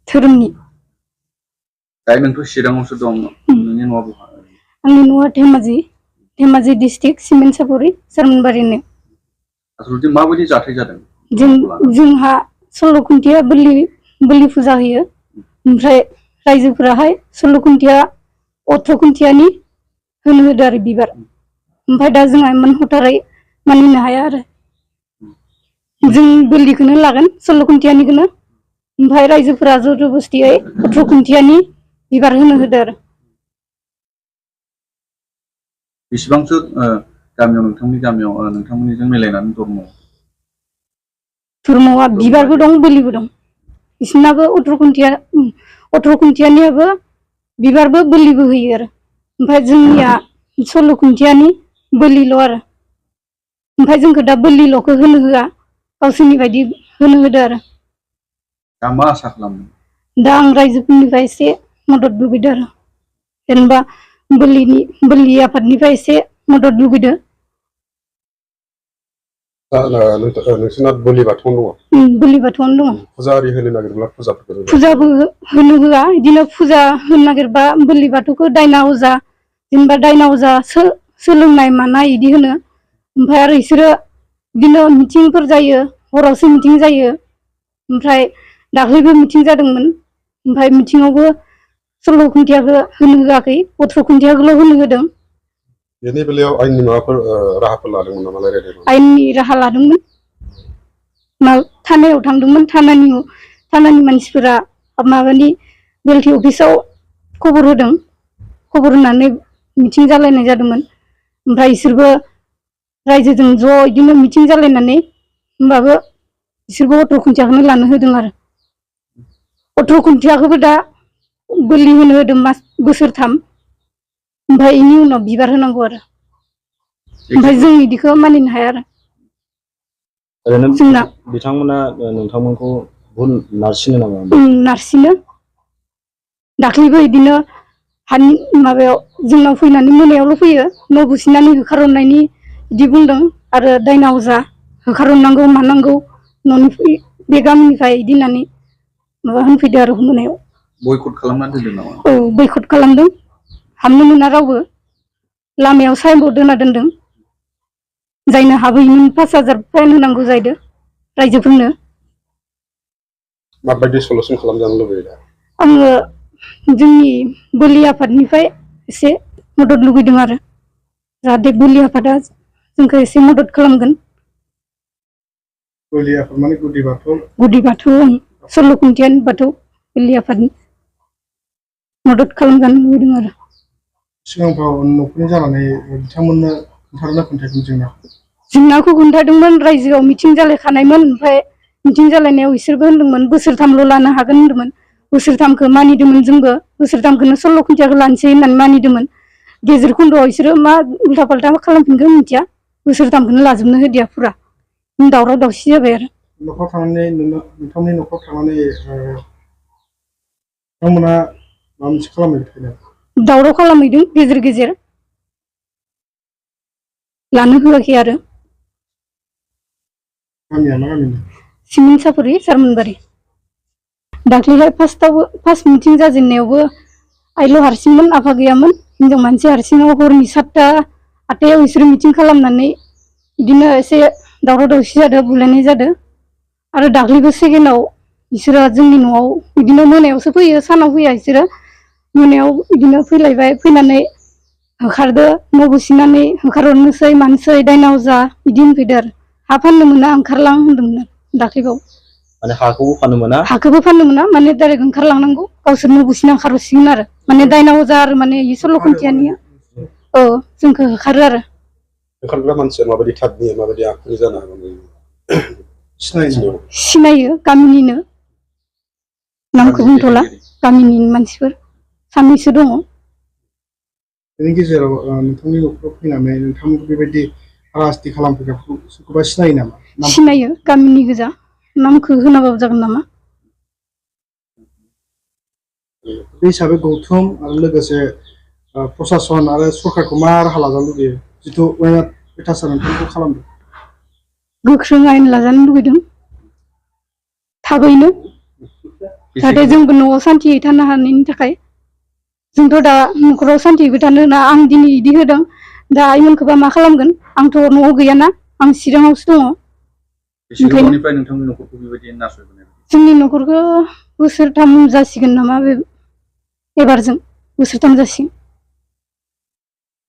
धोरोमनि दायो नोंथ' चिराङावसो दं नोंनि न'आ बहा आंनि न'आ धेमाजि डिस्ट्रिक्ट सिमेन्ट-सापरि सारमोनबारिनो आसलथे माबायदि जाथाय जादों जोंहा 16 खुन्थिया बोलि फुजा होयो ओमफ्राय रायजोफोराहाय 16 खुन्थिया 18 खुन्थियानि होनो होदो आरो बिबार ओमफ्राय दा जोंहा इमान हथारै मानिनो हाया आरो जों बोलिखौनो लागोन 16 खुन्थियानिखौनो ओमफ्राय रायजोफोरा जबरदस्तियै 18 खुन्थियानि बिबार होनो होदो आरो बेसेबांसो गामियाव नोंथांमोननि गामियाव नोंथांमोननिजों मिलायनानै धर्मआ बिबारबो दं बोलिबो दं बिसोरनाबो 18 खुन्थियानियाबो बिबारबो बोलिबो होयो आरो ओमफ्राय जोंनिया 16 खुन्थियानि बोलिल' आरो ओमफ्राय जोंखौ दा बोलिल'खौ होनो होआ गावसोरनि बायदि होनो होदो आरो दा मा आसा खालामदों दा आं रायजोफोरनिफ्राय एसे मदद लुबैदों आरो जेनेबा बोलि आफादनिफ्राय एसे मदद लुबैदों नोंसोरना बोलि बाथौआवनो दङ बोलि बाथौआवनो दङ फुजा आरि होनो नागिरब्ला फुजाबो होनो होआ बिदिनो फुजा होनो नागिरबा बोलि बाथौखौ दायना अजा जेनेबा दायना अजा सोलोंनाय मानाय बिदि होनो ओमफ्राय आरो बिसोरो बिदिनो मिटिंफोर जायो हरावसो मिटिं जायो ओमफ्राय दाख्लैबो मिटिं जादोंमोन ओमफ्राय मिटिङावबो 16 खुन्थियाखौ होनो होआखै 18 खुन्थियाखौल' होनो होदों बेनि बेलायाव आयेननि माबाफोर राहाफोर लादोंमोन नामा रायज्लायदोंमोन आयेननि राहा लादोंमोन थानायाव थांदोंमोन थानानि मानसिफोरा माबानि बेलटि अफिसाव खबर होदों खबर होनानै मिटिं जालायनाय जादोंमोन ओमफ्राय बिसोरबो रायजोजों ज' बिदिनो मिटिं जालायनानै होमबाबो बिसोरबो 18 खुन्थियाखौनो लानो होदों आरो 18 खुन्थियाखौबो दा बोलि होनो होदों बोसोरथाम ओमफ्राय बेनि उनाव बिबार होनांगौ आरो ओमफ्राय जों बिदिखौ मानिनो हाया आरो ओरैनो बिथांमोना नोंथांमोनखौ भुल नारसिनो नामा नारसिनो दाख्लैबो बिदिनो हानि माबायाव जोंनाव फैनानै मोनायावल' फैयो न' बुसिनानै होखारहरनायनि बिदि बुंदों आरो दायना अजा होखारहरनांगौ मानांगौ न'निफ्राय बे गामिनिफ्राय बिदि होननानै माबा होनफैदो आरो मोनायाव बयकट खालामनानै दोनदों नामा औ बयकट खालामदों हाबनो मोना रावबो लामायाव साइनबर्ड होना दोनदों जायनो हाबैनि 5000 फाइन होनांगौ जाहैदों रायजोफोरनो माबायदि सलुसन खालामजानो लुबैयो दा आङो जोंनि बोलि आफादनिफ्राय एसे मदद लुबैदों आरो जाहाथे बोलि आफादा जोंखौ एसे मदद खालामगोन बोलि आफाद माने गुदि बाथौ 16 खुन्थियानि बाथौ बोलि आफादनि मदद खालामजानो लुबैदों आरो सिगांफ्राव न'खरनि जानानै बिथांमोननो खोन्थादोंना खोन्थायाखैमोन जेंनाखौ खोन्थादोंमोन रायजोआव मिटिं जालायखानायमोन ओमफ्राय मिटिं जालायनायाव बिसोरबो होनदोंमोन बोसोरथामल' लानो हागोन होनदोंमोन बोसोरथामखौ मानिदोंमोन जोंबो बोसोरथामखौनो 16 खुन्थियाखौ लानोसै होननानै मानिदोंमोन गेजेर खन्द'आव बिसोरो मा उल्था पाल्टा खालामफिनगोन मिथिया बोसोरथामखौनो लाजोबनो होदिया फुरा दावराव दावसि जाबाय आरो न'खराव थांनानै नोंथांनि न'खराव थांनानै बिथांमोना माबा मोनसे खालामहैदों दावराव खालामहैदों गेजेर गेजेर लानो होआखै आरो गामिया मा गामि सिमेन्ट-सापरि सारमोनबारि दाख्लैहाय फार्स्ट मिटिं जाजेननायावबो आइल' हारसिंमोन आफा गैयामोन हिनजाव मानसि हारसिङाव हरनि 7टा 8टायाव बिसोरो मिटिं खालामनानै बिदिनो एसे दावराव दावसि जादों बुलायनाय जादों आरो दाख्लैबो सेकेन्डआव बिसोरो जोंनि न'आव बिदिनो मोनायावसो फैयो सानाव फैया बिसोरो मोनायाव बिदिनो फैलायबाय फैनानै होखारदो न' बुसिनानै होखारहरनोसै मानोसै दायना अजा बिदि होनफैदो आरो हा फाननो मोना ओंखारलां होनदोंमोन दाख्लैबाव माने हाखौबो फाननो मोना माने डाइरेक्ट ओंखारलांनांगौ गावसोर न' बुसिना ओंखारहरसिगोन आरो माने दायना अजा आरो माने 16 खुन्थियानिया औ जोंखौ होखारो आरो होखारग्रा मानसिया माबायदि थाबनि माबायदि आखुनि जानो हागौ सिनायो गामिनिनो नामखौ बुंथ'ला गामिनि मानसिफोर सानैसो दङ बेनि गेजेराव नोंथांनि न'खराव फैनानै नोंथांमोनखौ बेबायदि हाराहास्ति खालामफैग्राखौ सोरखौबा सिनायो नामा सिनायो गामिनि गोजा नामखौ होनाबाबो जागोन नामा बे हिसाबै गौथुम आरो लोगोसे प्रसासन आरो सरकारखौ मा राहा लाजानो लुबैयो जिथु अयनाय नोंथांखौ खालामदों गोख्रों आयेन लाजानो लुबैदों थाबैनो जाहाथे जोंबो न'आव सान्तियै थानो हानायनि थाखाय जोंथ' दा न'खराव सान्तियैबो थानो होना आं दिनै इदि होदों दा आइमोनखौबा मा खालामगोन आंथ' न'आव गैयाना आं चिराङावसो दङ बेसे गोबावनिफ्राय नोंथांनि न'खरखौ बेबायदि नासयबोनाय जोंनि न'खरखौ बोसोरथाम जासिगोन नामा बे एबारजों बोसोरथाम जासिगोन